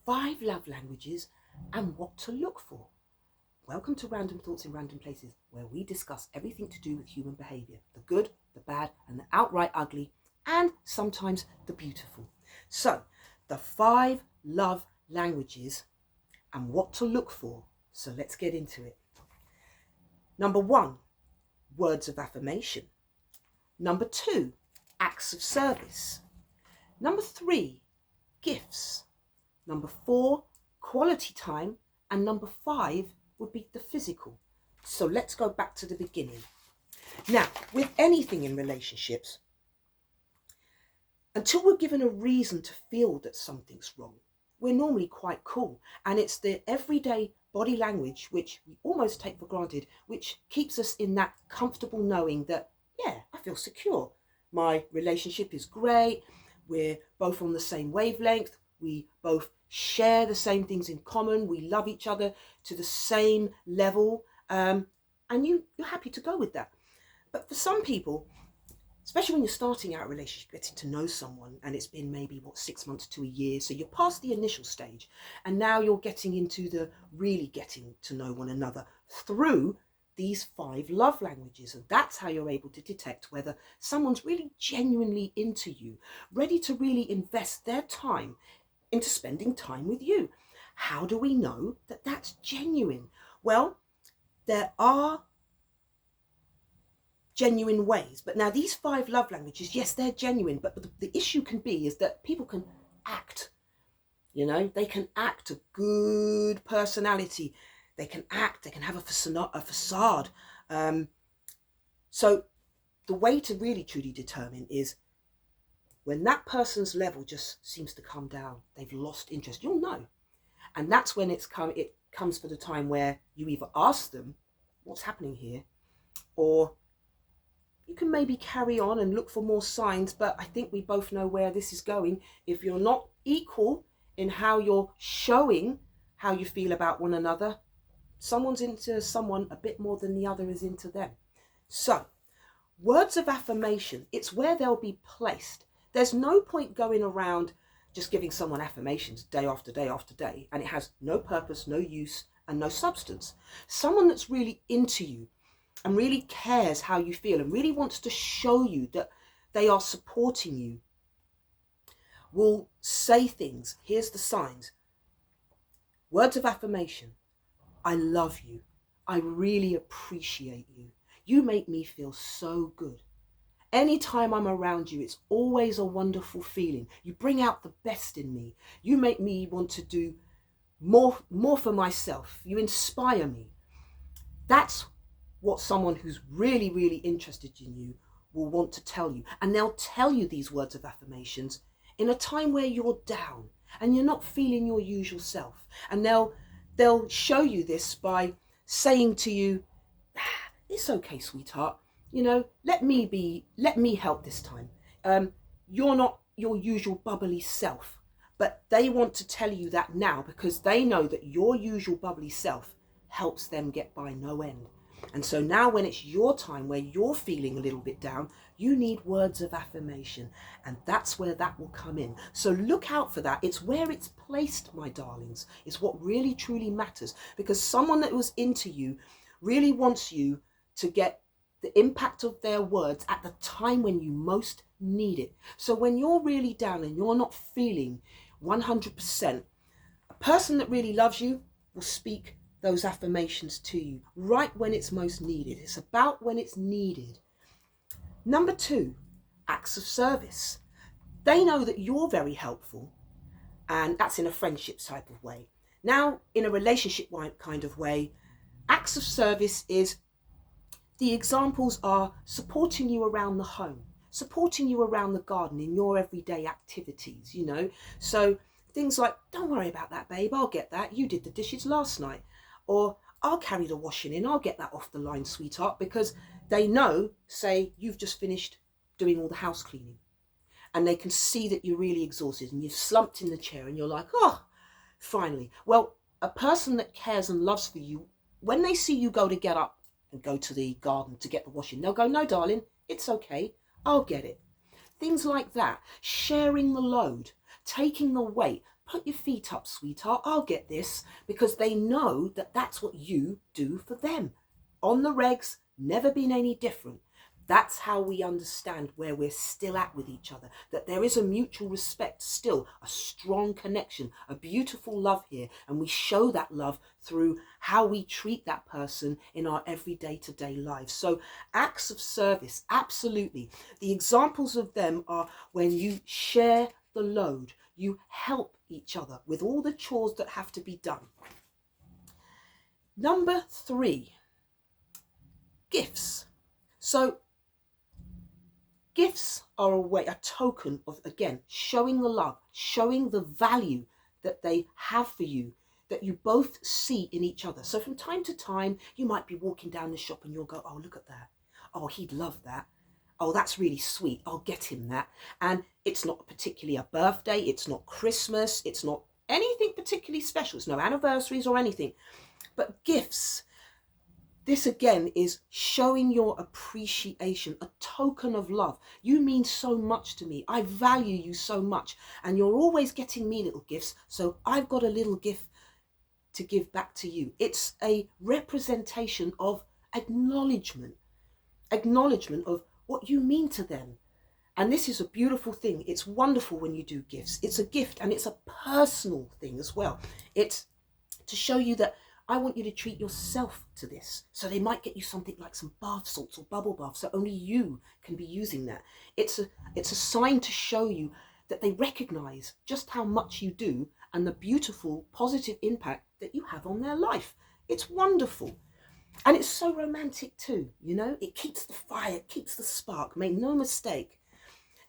5 love languages and what to look for. Welcome to Random Thoughts in Random Places, where we discuss everything to do with human behaviour, the good, the bad, and the outright ugly, and sometimes the beautiful. So, the 5 love languages and what to look for. So let's get into it. Number 1, words of affirmation. Number 2, acts of service. Number 3, gifts. Number 4, quality time. And number 5 would be the physical. So let's go back to the beginning. Now, with anything in relationships, until we're given a reason to feel that something's wrong, we're normally quite cool. And it's the everyday body language, which we almost take for granted, which keeps us in that comfortable knowing that, yeah, I feel secure. My relationship is great. We're both on the same wavelength. We both share the same things in common. We love each other to the same level. And you're happy to go with that. But for some people, especially when you're starting out a relationship, getting to know someone, and it's been maybe 6 months to a year, so you're past the initial stage, and now you're getting into the really getting to know one another through these 5 love languages. And that's how you're able to detect whether someone's really genuinely into you, ready to really invest their time into spending time with you. How do we know that that's genuine? Well, there are genuine ways. But now these 5 love languages, yes, they're genuine, but the issue can be is that people can act, they can act a good personality. They can act, they can have a facade. So the way to really truly determine is when that person's level just seems to come down, they've lost interest, you'll know. And that's when it comes for the time where you either ask them, what's happening here? Or you can maybe carry on and look for more signs, but I think we both know where this is going. If you're not equal in how you're showing how you feel about one another, someone's into someone a bit more than the other is into them. So, words of affirmation, it's where they'll be placed. There's no point going around just giving someone affirmations day after day after day, and it has no purpose, no use, and no substance. Someone that's really into you and really cares how you feel and really wants to show you that they are supporting you will say things. Here's the signs. Words of affirmation. I love you. I really appreciate you. You make me feel so good. Anytime I'm around you, it's always a wonderful feeling. You bring out the best in me. You make me want to do more for myself. You inspire me. That's what someone who's really, really interested in you will want to tell you. And they'll tell you these words of affirmations in a time where you're down and you're not feeling your usual self. And they'll show you this by saying to you, it's okay, sweetheart. Let me help this time. You're not your usual bubbly self, but they want to tell you that now because they know that your usual bubbly self helps them get by no end. And so now when it's your time where you're feeling a little bit down, you need words of affirmation, and that's where that will come in. So look out for that. It's where it's placed, my darlings. It's what really truly matters, because someone that was into you really wants you to get the impact of their words at the time when you most need it. So when you're really down and you're not feeling 100%, a person that really loves you will speak those affirmations to you right when it's most needed. It's about when it's needed. Number 2, acts of service. They know that you're very helpful, and that's in a friendship type of way. Now, in a relationship kind of way, acts of service is, the examples are supporting you around the home, supporting you around the garden in your everyday activities, So things like, don't worry about that, babe, I'll get that. You did the dishes last night. Or I'll carry the washing in, I'll get that off the line, sweetheart, because they know, say, you've just finished doing all the house cleaning and they can see that you're really exhausted and you've slumped in the chair and you're like, oh, finally. Well, a person that cares and loves for you, when they see you go to get up and go to the garden to get the washing, they'll go, no, darling, it's okay, I'll get it. Things like that, sharing the load, taking the weight, put your feet up, sweetheart, I'll get this, because they know that that's what you do for them. On the regs, never been any different. That's how we understand where we're still at with each other, that there is a mutual respect, still a strong connection, a beautiful love here. And we show that love through how we treat that person in our everyday to day lives. So acts of service, absolutely. The examples of them are when you share the load, you help each other with all the chores that have to be done. Number 3, gifts. So gifts are a token of, again, showing the love, showing the value that they have for you, that you both see in each other. So from time to time, you might be walking down the shop and you'll go, oh, look at that. Oh, he'd love that. Oh, that's really sweet. I'll get him that. And it's not particularly a birthday. It's not Christmas. It's not anything particularly special. It's no anniversaries or anything. But gifts. This again is showing your appreciation, a token of love. You mean so much to me. I value you so much. And you're always getting me little gifts. So I've got a little gift to give back to you. It's a representation of acknowledgement of what you mean to them. And this is a beautiful thing. It's wonderful when you do gifts. It's a gift and it's a personal thing as well. It's to show you that I want you to treat yourself to this. So they might get you something like some bath salts or bubble bath, so only you can be using that. It's a sign to show you that they recognize just how much you do and the beautiful, positive impact that you have on their life. It's wonderful. And it's so romantic too, you know? It keeps the fire, it keeps the spark, make no mistake.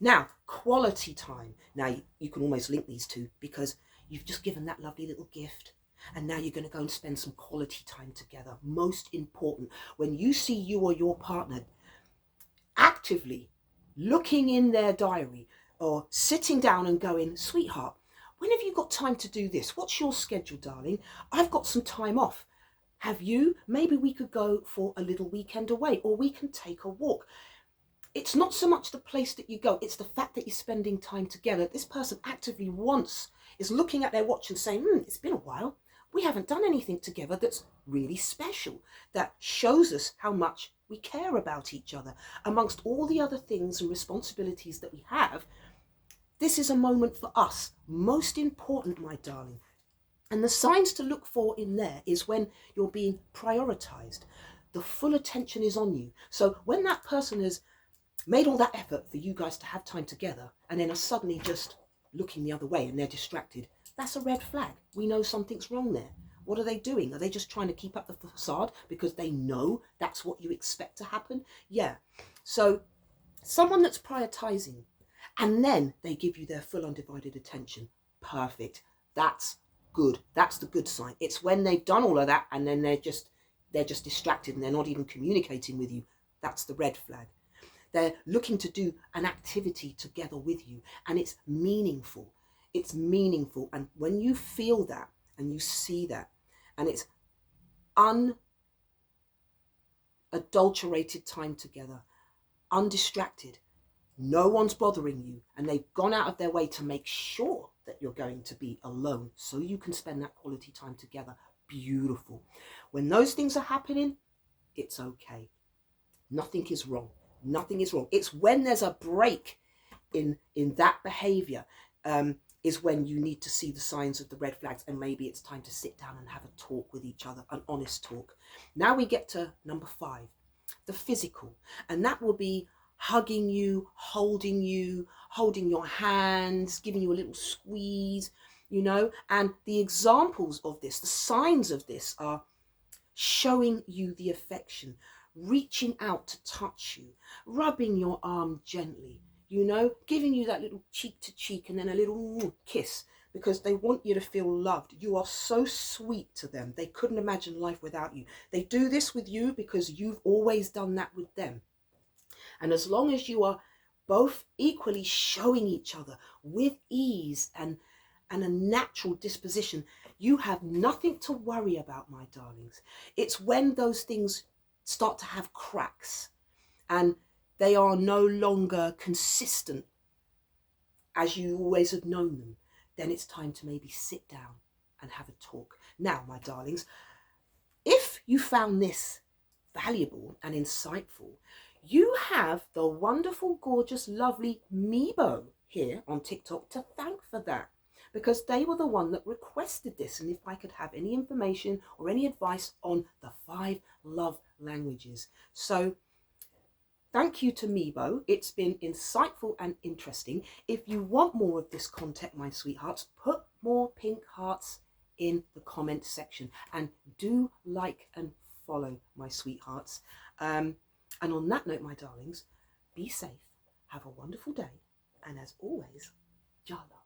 Now, quality time. Now, you can almost link these two because you've just given that lovely little gift. And now you're going to go and spend some quality time together. Most important, when you see you or your partner actively looking in their diary or sitting down and going, sweetheart, when have you got time to do this? What's your schedule, darling? I've got some time off. Have you? Maybe we could go for a little weekend away, or we can take a walk. It's not so much the place that you go, it's the fact that you're spending time together. This person actively is looking at their watch and saying, it's been a while. We haven't done anything together that's really special, that shows us how much we care about each other. Amongst all the other things and responsibilities that we have, this is a moment for us. Most important, my darling. And the signs to look for in there is when you're being prioritized. The full attention is on you. So when that person has made all that effort for you guys to have time together and then are suddenly just looking the other way and they're distracted, that's a red flag. We know something's wrong there. What are they doing? Are they just trying to keep up the facade because they know that's what you expect to happen? Yeah. So someone that's prioritizing and then they give you their full undivided attention. Perfect. That's good. That's the good sign. It's when they've done all of that and then they're just distracted and they're not even communicating with you. That's the red flag. They're looking to do an activity together with you and it's meaningful. It's meaningful. And when you feel that and you see that and it's unadulterated time together, undistracted, no one's bothering you, and they've gone out of their way to make sure that you're going to be alone so you can spend that quality time together. Beautiful. When those things are happening, it's okay. Nothing is wrong. Nothing is wrong. It's when there's a break in that behavior, is when you need to see the signs of the red flags, and maybe it's time to sit down and have a talk with each other, an honest talk. Now we get to number 5, the physical, and that will be hugging you, holding your hands, giving you a little squeeze, you know. And the examples of this, the signs of this are showing you the affection, reaching out to touch you, rubbing your arm gently, you know, giving you that little cheek to cheek and then a little kiss because they want you to feel loved. You are so sweet to them. They couldn't imagine life without you. They do this with you because you've always done that with them. And as long as you are both equally showing each other with ease and a natural disposition, you have nothing to worry about, my darlings. It's when those things start to have cracks and they are no longer consistent as you always have known them. then it's time to maybe sit down and have a talk. Now, my darlings, if you found this valuable and insightful, you have the wonderful, gorgeous, lovely Meebo here on TikTok to thank for that, because they were the one that requested this, and if I could have any information or any advice on the 5 love languages. So thank you to Meebo. It's been insightful and interesting. If you want more of this content, my sweethearts, put more pink hearts in the comment section, and do like and follow, my sweethearts. And on that note, my darlings, be safe, have a wonderful day, and as always, Jala.